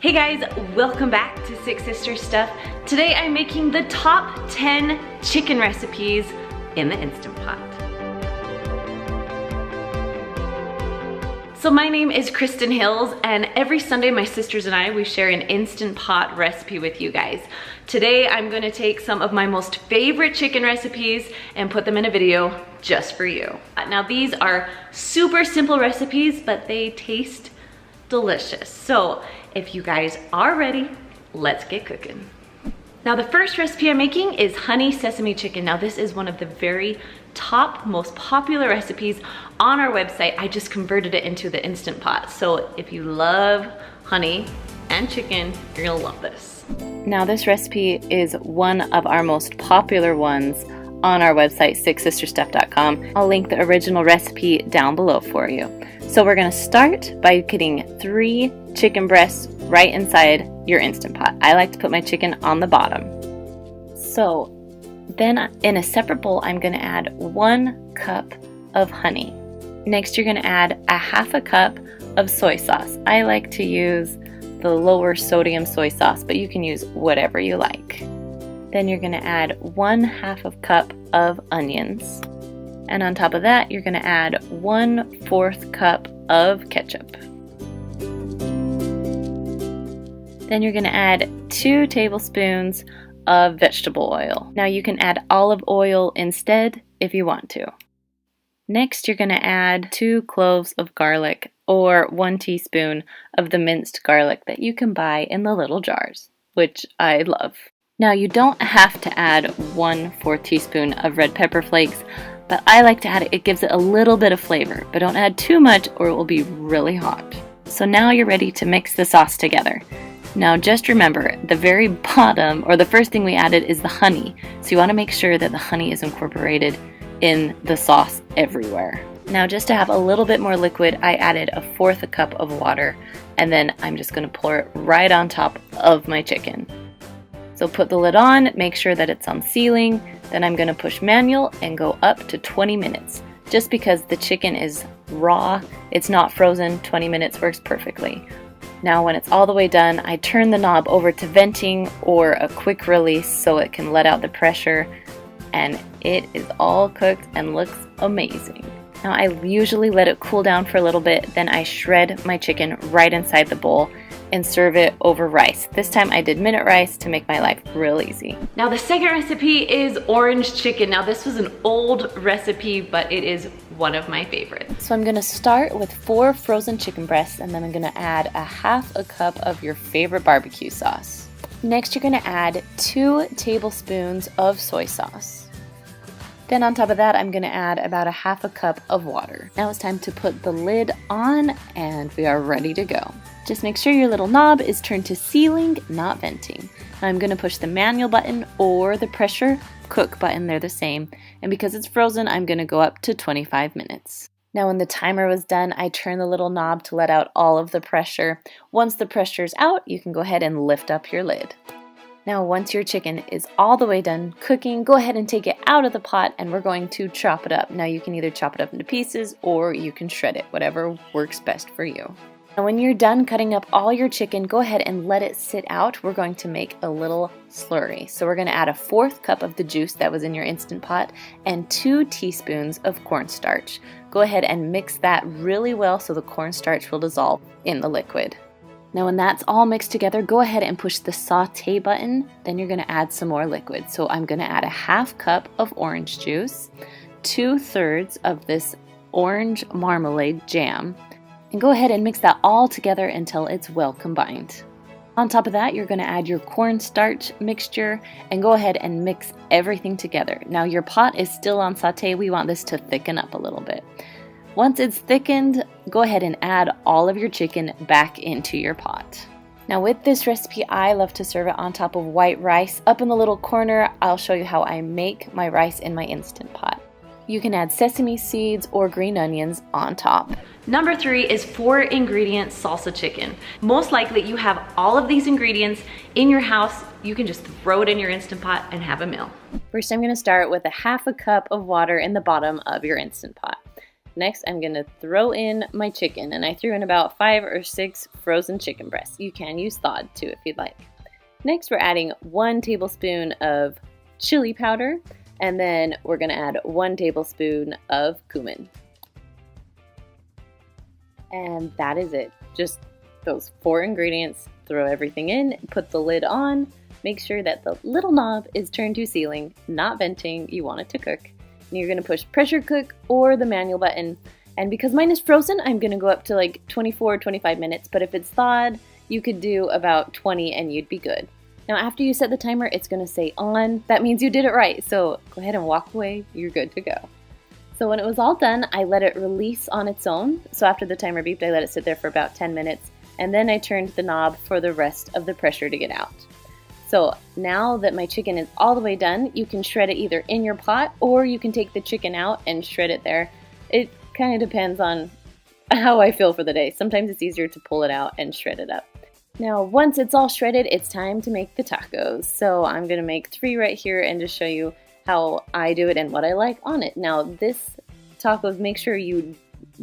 Hey guys, welcome back to Six Sisters Stuff. Today I'm making the top 10 chicken recipes in the Instant Pot. So my name is Kristen Hills, and every Sunday my sisters and I, we share an Instant Pot recipe with you guys. Today I'm gonna take some of my most favorite chicken recipes and put them in a video just for you. Now these are super simple recipes, but they taste delicious. So if you guys are ready, let's get cooking. Now the first recipe I'm making is honey sesame chicken. Now this is one of the very top, most popular recipes on our website. I just converted it into the Instant Pot. So if you love honey and chicken, you're gonna love this. Now this recipe is one of our most popular ones on our website, sixsisterstuff.com. I'll link the original recipe down below for you. So we're gonna start by getting 3 chicken breasts right inside your Instant Pot. I like to put my chicken on the bottom. So then in a separate bowl, I'm gonna add 1 cup of honey. Next, you're gonna add a half a cup of soy sauce. I like to use the lower sodium soy sauce, but you can use whatever you like. Then you're gonna add 1/2 cup of onions. And on top of that, you're gonna add 1/4 cup of ketchup. Then you're gonna add 2 tablespoons of vegetable oil. Now you can add olive oil instead if you want to. Next, you're gonna add 2 cloves of garlic or 1 teaspoon of the minced garlic that you can buy in the little jars, which I love. Now you don't have to add 1/4 teaspoon of red pepper flakes, but I like to add it. It gives it a little bit of flavor, but don't add too much or it will be really hot. So now you're ready to mix the sauce together. Now just remember, the very bottom, or the first thing we added, is the honey. So you want to make sure that the honey is incorporated in the sauce everywhere. Now just to have a little bit more liquid, I added 1/4 cup of water, and then I'm just going to pour it right on top of my chicken. So put the lid on, make sure that it's on sealing, then I'm going to push manual and go up to 20 minutes. Just because the chicken is raw, it's not frozen, 20 minutes works perfectly. Now when it's all the way done, I turn the knob over to venting or a quick release so it can let out the pressure, and it is all cooked and looks amazing. Now I usually let it cool down for a little bit, then I shred my chicken right inside the bowl and serve it over rice. This time I did minute rice to make my life real easy. Now the second recipe is orange chicken. Now this was an old recipe, but it is one of my favorites. So I'm gonna start with 4 frozen chicken breasts, and then I'm gonna add 1/2 cup of your favorite barbecue sauce. Next, you're gonna add 2 tablespoons of soy sauce. Then on top of that, I'm gonna add about 1/2 cup of water. Now it's time to put the lid on, and we are ready to go. Just make sure your little knob is turned to sealing, not venting. I'm gonna push the manual button or the pressure cook button, they're the same. And because it's frozen, I'm gonna go up to 25 minutes. Now when the timer was done, I turned the little knob to let out all of the pressure. Once the pressure's out, you can go ahead and lift up your lid. Now once your chicken is all the way done cooking, go ahead and take it out of the pot, and we're going to chop it up. Now you can either chop it up into pieces or you can shred it, whatever works best for you. Now when you're done cutting up all your chicken, go ahead and let it sit out. We're going to make a little slurry. So we're going to add 1/4 cup of the juice that was in your Instant Pot and 2 teaspoons of cornstarch. Go ahead and mix that really well so the cornstarch will dissolve in the liquid. Now when that's all mixed together, go ahead and push the saute button. Then you're going to add some more liquid. So I'm going to add 1/2 cup of orange juice, 2/3 of this orange marmalade jam, and go ahead and mix that all together until it's well combined. On top of that, you're going to add your cornstarch mixture and go ahead and mix everything together. Now your pot is still on saute. We want this to thicken up a little bit. Once it's thickened, go ahead and add all of your chicken back into your pot. Now with this recipe, I love to serve it on top of white rice. Up in the little corner, I'll show you how I make my rice in my Instant Pot. You can add sesame seeds or green onions on top. Number 3 is 4-ingredient salsa chicken. Most likely you have all of these ingredients in your house. You can just throw it in your Instant Pot and have a meal. First, I'm gonna start with 1/2 cup of water in the bottom of your Instant Pot. Next, I'm gonna throw in my chicken, and I threw in about 5 or 6 frozen chicken breasts. You can use thawed too if you'd like. Next, we're adding 1 tablespoon of chili powder, and then we're gonna add 1 tablespoon of cumin. And that is it. Just those 4 ingredients. Throw everything in, put the lid on, make sure that the little knob is turned to sealing, not venting. You want it to cook. And you're gonna push pressure cook or the manual button. And because mine is frozen, I'm gonna go up to like 24, 25 minutes. But if it's thawed, you could do about 20 and you'd be good. Now after you set the timer, it's gonna say on. That means you did it right. So go ahead and walk away, you're good to go. So when it was all done, I let it release on its own. So after the timer beeped, I let it sit there for about 10 minutes. And then I turned the knob for the rest of the pressure to get out. So now that my chicken is all the way done, you can shred it either in your pot or you can take the chicken out and shred it there. It kind of depends on how I feel for the day. Sometimes it's easier to pull it out and shred it up. Now once it's all shredded, it's time to make the tacos. So I'm gonna make 3 right here and just show you how I do it and what I like on it. Now this tacos, make sure you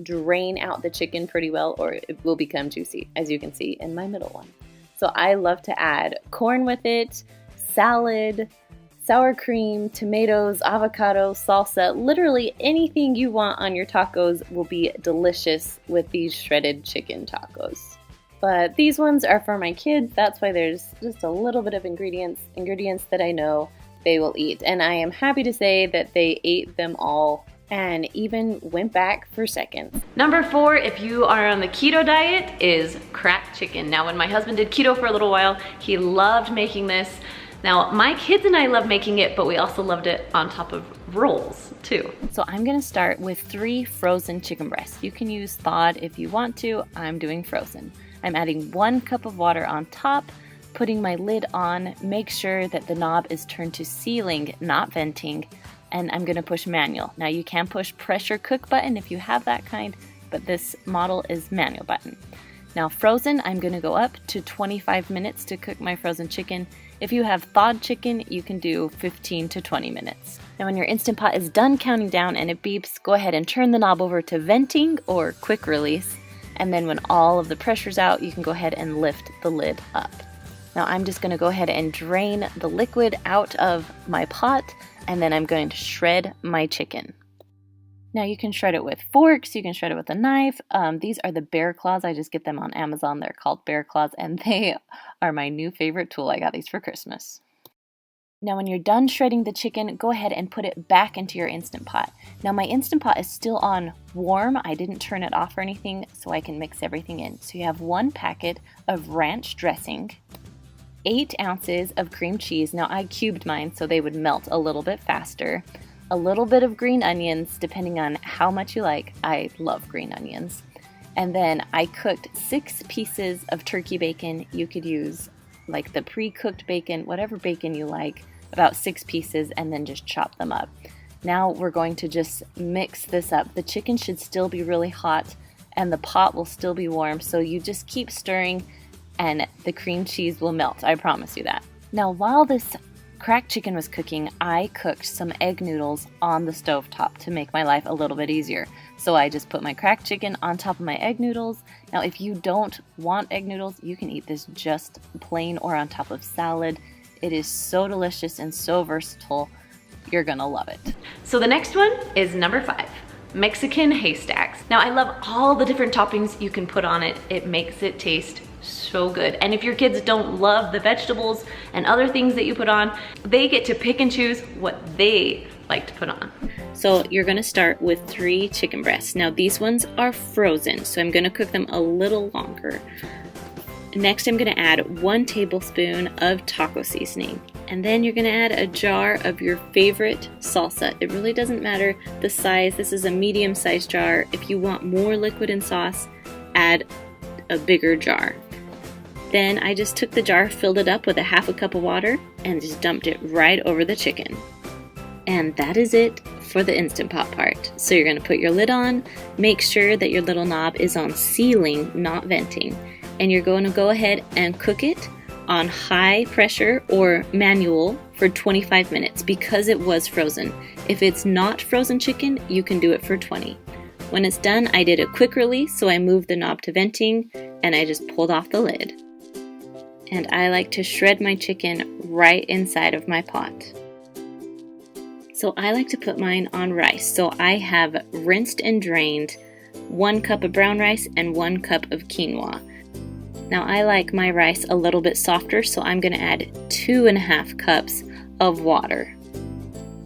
drain out the chicken pretty well or it will become juicy, as you can see in my middle one. So I love to add corn with it, salad, sour cream, tomatoes, avocado, salsa, literally anything you want on your tacos will be delicious with these shredded chicken tacos. But these ones are for my kids, that's why there's just a little bit of ingredients that I know they will eat. And I am happy to say that they ate them all and even went back for seconds. Number 4, if you are on the keto diet, is cracked chicken. Now when my husband did keto for a little while, he loved making this. Now my kids and I love making it, but we also loved it on top of rolls too. So I'm gonna start with 3 frozen chicken breasts. You can use thawed if you want to, I'm doing frozen. I'm adding 1 cup of water on top, putting my lid on, make sure that the knob is turned to sealing, not venting, and I'm gonna push manual. Now you can push pressure cook button if you have that kind, but this model is manual button. Now frozen, I'm gonna go up to 25 minutes to cook my frozen chicken. If you have thawed chicken, you can do 15 to 20 minutes. Now when your Instant Pot is done counting down and it beeps, go ahead and turn the knob over to venting or quick release. And then when all of the pressure's out, you can go ahead and lift the lid up. Now I'm just gonna go ahead and drain the liquid out of my pot, and then I'm going to shred my chicken. Now you can shred it with forks, you can shred it with a knife. These are the bear claws. I just get them on Amazon. They're called bear claws and they are my new favorite tool. I got these for Christmas. Now when you're done shredding the chicken, go ahead and put it back into your Instant Pot. Now my Instant Pot is still on warm. I didn't turn it off or anything, so I can mix everything in. So you have 1 packet of ranch dressing, 8 ounces of cream cheese. Now I cubed mine so they would melt a little bit faster. A little bit of green onions, depending on how much you like. I love green onions. And then I cooked 6 pieces of turkey bacon. You could use like the pre-cooked bacon, whatever bacon you like, about 6 pieces, and then just chop them up. Now we're going to just mix this up. The chicken should still be really hot and the pot will still be warm, so you just keep stirring and the cream cheese will melt, I promise you that. Now while this cracked chicken was cooking, I cooked some egg noodles on the stovetop to make my life a little bit easier. So I just put my cracked chicken on top of my egg noodles. Now if you don't want egg noodles, you can eat this just plain or on top of salad. It is so delicious and so versatile. You're gonna love it. So the next one is number 5. Mexican haystacks. Now I love all the different toppings you can put on it. It makes it taste so good. And if your kids don't love the vegetables and other things that you put on, they get to pick and choose what they like to put on. So you're gonna start with 3 chicken breasts. Now these ones are frozen, so I'm gonna cook them a little longer. Next, I'm gonna add 1 tablespoon of taco seasoning. And then you're gonna add a jar of your favorite salsa. It really doesn't matter the size. This is a medium-sized jar. If you want more liquid and sauce, add a bigger jar. Then I just took the jar, filled it up with a 1/2 cup of water, and just dumped it right over the chicken. And that is it for the Instant Pot part. So you're gonna put your lid on, make sure that your little knob is on sealing, not venting. And you're going to go ahead and cook it on high pressure or manual for 25 minutes because it was frozen. If it's not frozen chicken, you can do it for 20. When it's done, I did a quick release, so I moved the knob to venting and I just pulled off the lid. And I like to shred my chicken right inside of my pot. So I like to put mine on rice. So I have rinsed and drained 1 cup of brown rice and 1 cup of quinoa. Now I like my rice a little bit softer, so I'm going to add 2.5 cups of water.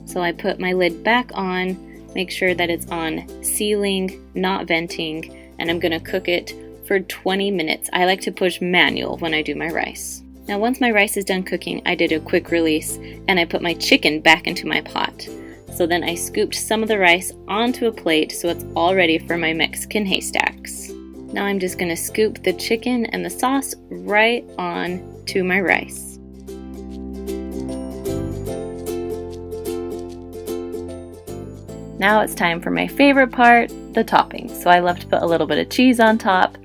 So I put my lid back on, make sure that it's on sealing, not venting, and I'm going to cook it for 20 minutes. I like to push manual when I do my rice. Now once my rice is done cooking, I did a quick release and I put my chicken back into my pot. So then I scooped some of the rice onto a plate so it's all ready for my Mexican haystacks. Now I'm just going to scoop the chicken and the sauce right on to my rice. Now it's time for my favorite part, the toppings. So I love to put a little bit of cheese on top.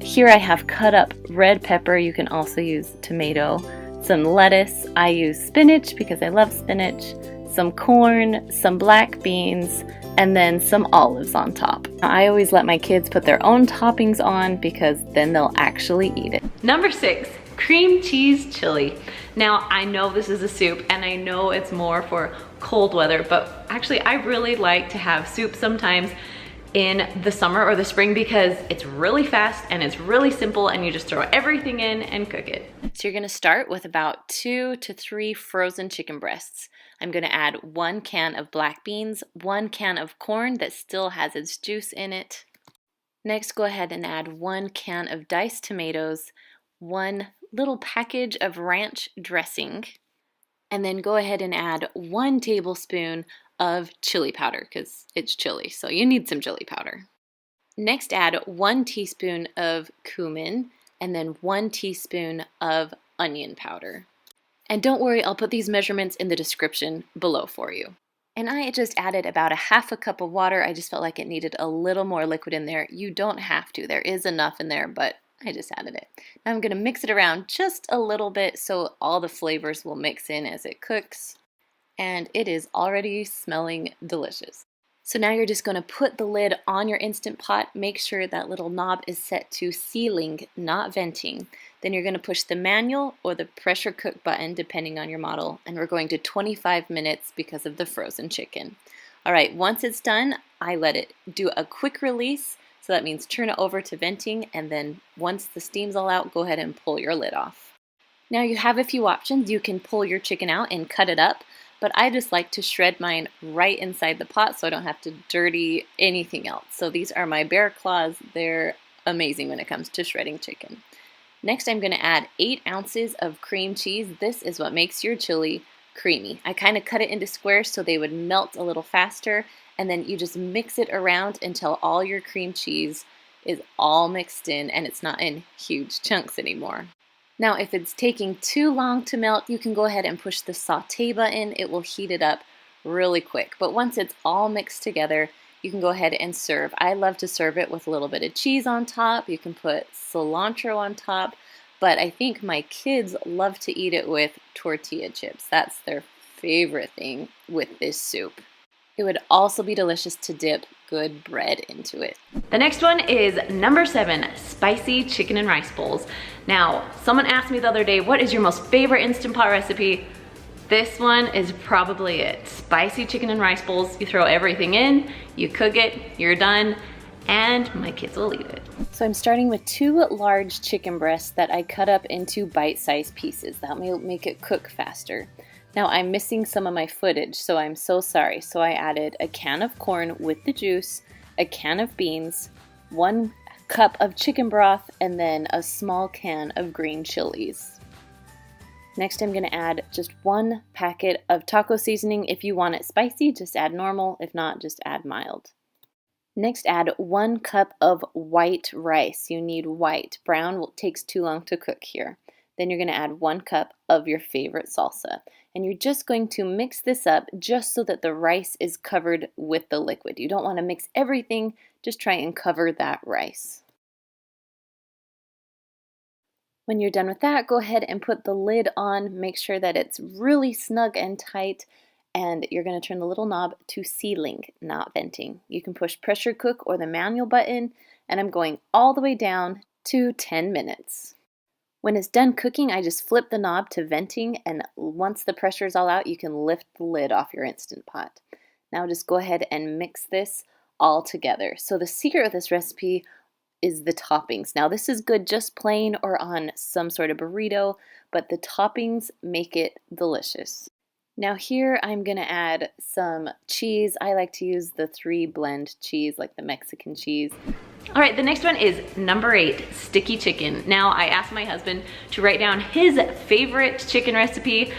Here I have cut up red pepper. You can also use tomato, some lettuce. I use spinach because I love spinach, some corn, some black beans, and then some olives on top. I always let my kids put their own toppings on because then they'll actually eat it. Number 6, cream cheese chili. Now I know this is a soup and I know it's more for cold weather, but actually I really like to have soup sometimes in the summer or the spring because it's really fast and it's really simple and you just throw everything in and cook it. So you're gonna start with about 2 to 3 frozen chicken breasts. I'm gonna add 1 can of black beans, 1 can of corn that still has its juice in it. Next, go ahead and add 1 can of diced tomatoes, 1 little package of ranch dressing, and then go ahead and add 1 tablespoon of chili powder because it's chili, so you need some chili powder. Next, add 1 teaspoon of cumin and then 1 teaspoon of onion powder. And don't worry, I'll put these measurements in the description below for you. And I just added about 1/2 cup of water. I just felt like it needed a little more liquid in there. You don't have to. There is enough in there, but I just added it. Now I'm going to mix it around just a little bit so all the flavors will mix in as it cooks. And it is already smelling delicious. So now you're just going to put the lid on your Instant Pot. Make sure that little knob is set to sealing, not venting. Then you're going to push the manual or the pressure cook button depending on your model, and we're going to 25 minutes because of the frozen chicken. Alright, once it's done, I let it do a quick release, so that means turn it over to venting, and then once the steam's all out, go ahead and pull your lid off. Now you have a few options. You can pull your chicken out and cut it up, but I just like to shred mine right inside the pot so I don't have to dirty anything else. So these are my bear claws. They're amazing when it comes to shredding chicken. Next, I'm going to add 8 ounces of cream cheese. This is what makes your chili creamy. I kind of cut it into squares so they would melt a little faster, and then you just mix it around until all your cream cheese is all mixed in and it's not in huge chunks anymore. Now, if it's taking too long to melt, you can go ahead and push the sauté button. It will heat it up really quick. But once it's all mixed together, you can go ahead and serve. I love to serve it with a little bit of cheese on top. You can put cilantro on top. But I think my kids love to eat it with tortilla chips. That's their favorite thing with this soup. It would also be delicious to dip good bread into it. The next one is number 7, spicy chicken and rice bowls. Now, someone asked me the other day, what is your most favorite Instant Pot recipe? This one is probably it. Spicy chicken and rice bowls. You throw everything in, you cook it, you're done, and my kids will eat it. So I'm starting with 2 large chicken breasts that I cut up into bite-sized pieces. That will make it cook faster. Now I'm missing some of my footage, so I'm so sorry. So I added a can of corn with the juice, a can of beans, 1 cup of chicken broth, and then a small can of green chilies. Next I'm going to add just 1 packet of taco seasoning. If you want it spicy, just add normal. If not, just add mild. Next, add 1 cup of white rice. You need white. Brown takes too long to cook here. Then you're going to add 1 cup of your favorite salsa. And you're just going to mix this up just so that the rice is covered with the liquid. You don't want to mix everything, just try and cover that rice. When you're done with that, go ahead and put the lid on. Make sure that it's really snug and tight. and you're going to turn the little knob to sealing, not venting. You can push pressure cook or the manual button, and I'm going all the way down to 10 minutes. When it's done cooking, I just flip the knob to venting, and once the pressure is all out, you can lift the lid off your Instant Pot. Now just go ahead and mix this all together. So the secret of this recipe is the toppings. Now this is good just plain or on some sort of burrito, but the toppings make it delicious. Now here I'm going to add some cheese. I like to use the 3-blend cheese, like the Mexican cheese. All right, the next one is number 8, sticky chicken. Now I asked my husband to write down his favorite chicken recipe,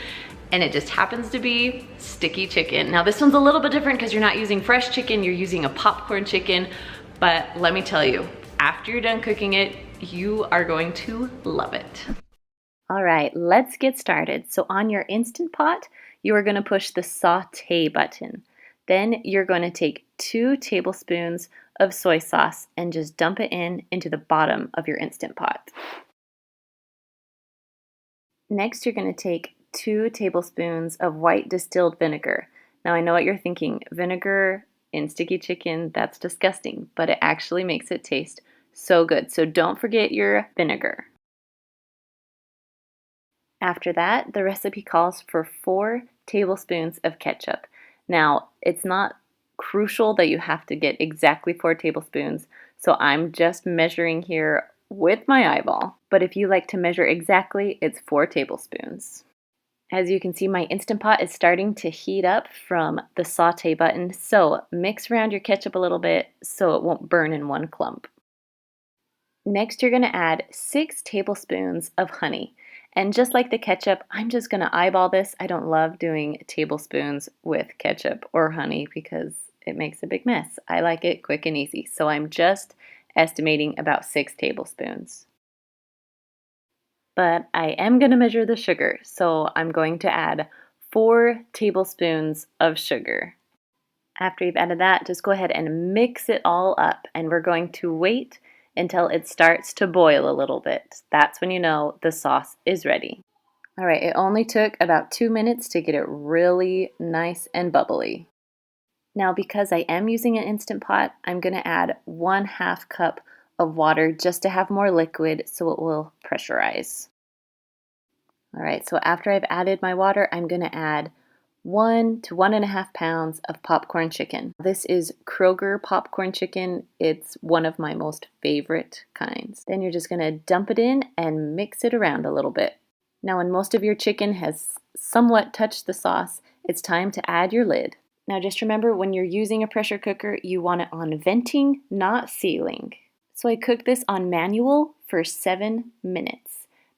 and it just happens to be sticky chicken. Now this one's a little bit different because you're not using fresh chicken, you're using a popcorn chicken, but let me tell you, after you're done cooking it, you are going to love it. All right, let's get started. So on your Instant Pot, you are going to push the saute button. Then you're going to take 2 tablespoons of soy sauce and just dump it into the bottom of your Instant Pot. Next, you're going to take 2 tablespoons of white distilled vinegar. Now I know what you're thinking, vinegar in sticky chicken, that's disgusting, but it actually makes it taste so good. So don't forget your vinegar. After that, the recipe calls for 4 tablespoons of ketchup. Now, it's not crucial that you have to get exactly 4 tablespoons, so I'm just measuring here with my eyeball. But if you like to measure exactly, it's 4 tablespoons. As you can see, my Instant Pot is starting to heat up from the saute button, so mix around your ketchup a little bit so it won't burn in one clump. Next, you're going to add 6 tablespoons of honey. And just like the ketchup, I'm just going to eyeball this. I don't love doing tablespoons with ketchup or honey because it makes a big mess. I like it quick and easy. So I'm just estimating about 6 tablespoons. But I am going to measure the sugar. So I'm going to add 4 tablespoons of sugar. After you've added that, just go ahead and mix it all up. And we're going to wait until it starts to boil a little bit. That's when you know the sauce is ready. All right, it only took about 2 minutes to get it really nice and bubbly. Now, because I am using an Instant Pot, I'm going to add 1/2 cup of water just to have more liquid so it will pressurize. All right, so after I've added my water, I'm going to add 1 to 1.5 pounds of popcorn chicken. This is Kroger popcorn chicken. It's one of my most favorite kinds. Then you're just going to dump it in and mix it around a little bit. Now, when most of your chicken has somewhat touched the sauce, it's time to add your lid. Now, just remember, when you're using a pressure cooker, you want it on venting, not sealing. So I cooked this on manual for 7 minutes.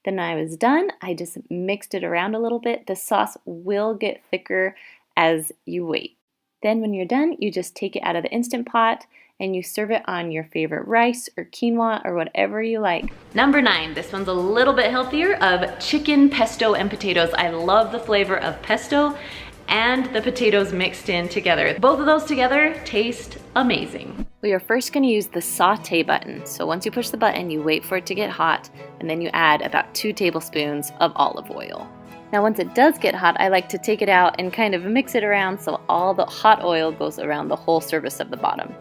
Then when I was done, I just mixed it around a little bit. The sauce will get thicker as you wait. Then when you're done, you just take it out of the Instant Pot and you serve it on your favorite rice or quinoa or whatever you like. Number 9, this one's a little bit healthier, of chicken pesto and potatoes. I love the flavor of pesto and the potatoes mixed in together. Both of those together taste amazing. We are first going to use the saute button. So once you push the button, you wait for it to get hot, and then you add about 2 tablespoons of olive oil. Now once it does get hot, I like to take it out and kind of mix it around so all the hot oil goes around the whole surface of the bottom.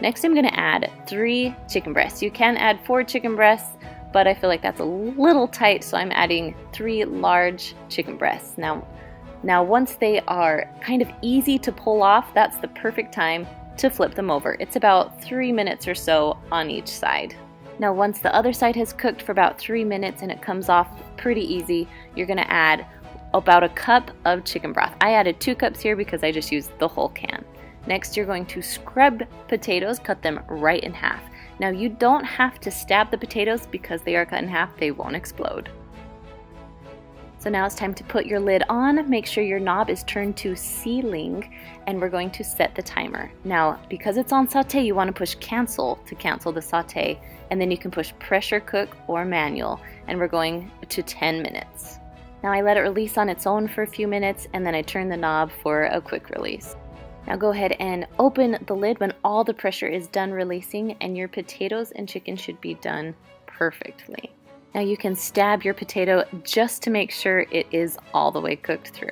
Next, I'm going to add 3 chicken breasts. You can add 4 chicken breasts, but I feel like that's a little tight, so I'm adding 3 large chicken breasts. Now once they are kind of easy to pull off, that's the perfect time to flip them over. It's about 3 minutes or so on each side. Now once the other side has cooked for about 3 minutes and it comes off pretty easy, you're going to add about a cup of chicken broth. I added 2 cups here because I just used the whole can. Next, you're going to scrub potatoes, cut them right in half. Now you don't have to stab the potatoes because they are cut in half, they won't explode. So now it's time to put your lid on. Make sure your knob is turned to sealing, and we're going to set the timer. Now, because it's on saute, you want to push cancel to cancel the saute, and then you can push pressure cook or manual, and we're going to 10 minutes. Now I let it release on its own for a few minutes, and then I turn the knob for a quick release. Now go ahead and open the lid when all the pressure is done releasing, and your potatoes and chicken should be done perfectly. Now you can stab your potato just to make sure it is all the way cooked through.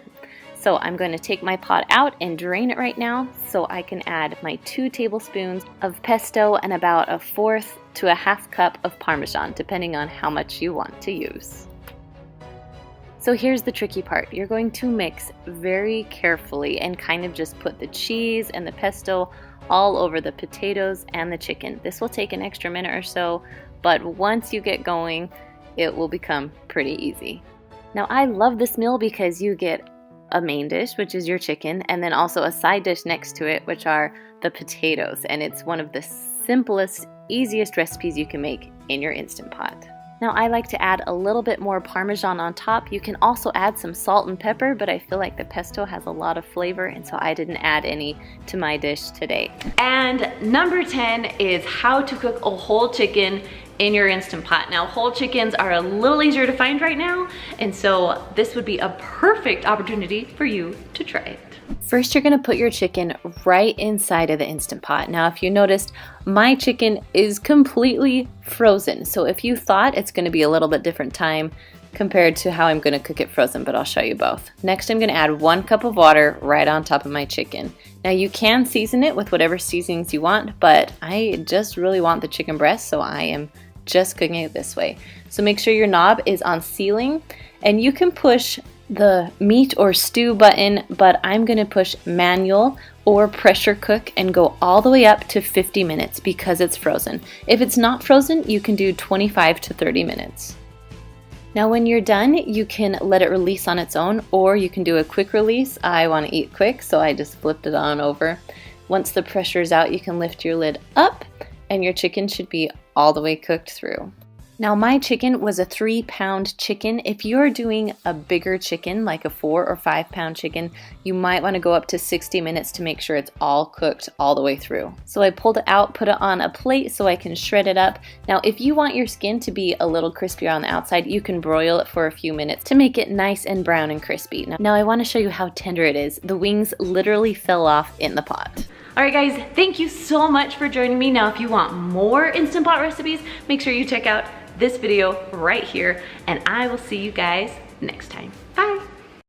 So I'm going to take my pot out and drain it right now so I can add my 2 tablespoons of pesto and about 1/4 to 1/2 cup of Parmesan, depending on how much you want to use. So here's the tricky part. You're going to mix very carefully and kind of just put the cheese and the pesto all over the potatoes and the chicken. This will take an extra minute or so, but once you get going, it will become pretty easy. Now I love this meal because you get a main dish, which is your chicken, and then also a side dish next to it, which are the potatoes. And it's one of the simplest, easiest recipes you can make in your Instant Pot. Now I like to add a little bit more Parmesan on top. You can also add some salt and pepper, but I feel like the pesto has a lot of flavor, and so I didn't add any to my dish today. And number 10 is how to cook a whole chicken in your Instant Pot. Now whole chickens are a little easier to find right now, and so this would be a perfect opportunity for you to try it. First, you're gonna put your chicken right inside of the Instant Pot. Now, if you noticed, my chicken is completely frozen. So if you thought it's gonna be a little bit different time compared to how I'm gonna cook it frozen, but I'll show you both. Next, I'm gonna add 1 cup of water right on top of my chicken. Now you can season it with whatever seasonings you want, but I just really want the chicken breast, so I am just cooking it this way. So make sure your knob is on sealing, and you can push the meat or stew button, but I'm gonna push manual or pressure cook and go all the way up to 50 minutes because it's frozen. If it's not frozen, you can do 25 to 30 minutes. Now when you're done, you can let it release on its own, or you can do a quick release. I want to eat quick, so I just flipped it on over. Once the pressure is out, you can lift your lid up and your chicken should be all the way cooked through. Now my chicken was a 3-pound chicken. If you're doing a bigger chicken, like a 4 or 5 pound chicken, you might want to go up to 60 minutes to make sure it's all cooked all the way through. So I pulled it out, put it on a plate so I can shred it up. Now if you want your skin to be a little crispier on the outside, you can broil it for a few minutes to make it nice and brown and crispy. Now I want to show you how tender it is. The wings literally fell off in the pot. Alright guys, thank you so much for joining me. Now if you want more Instant Pot recipes, make sure you check out this video right here, and I will see you guys next time. Bye!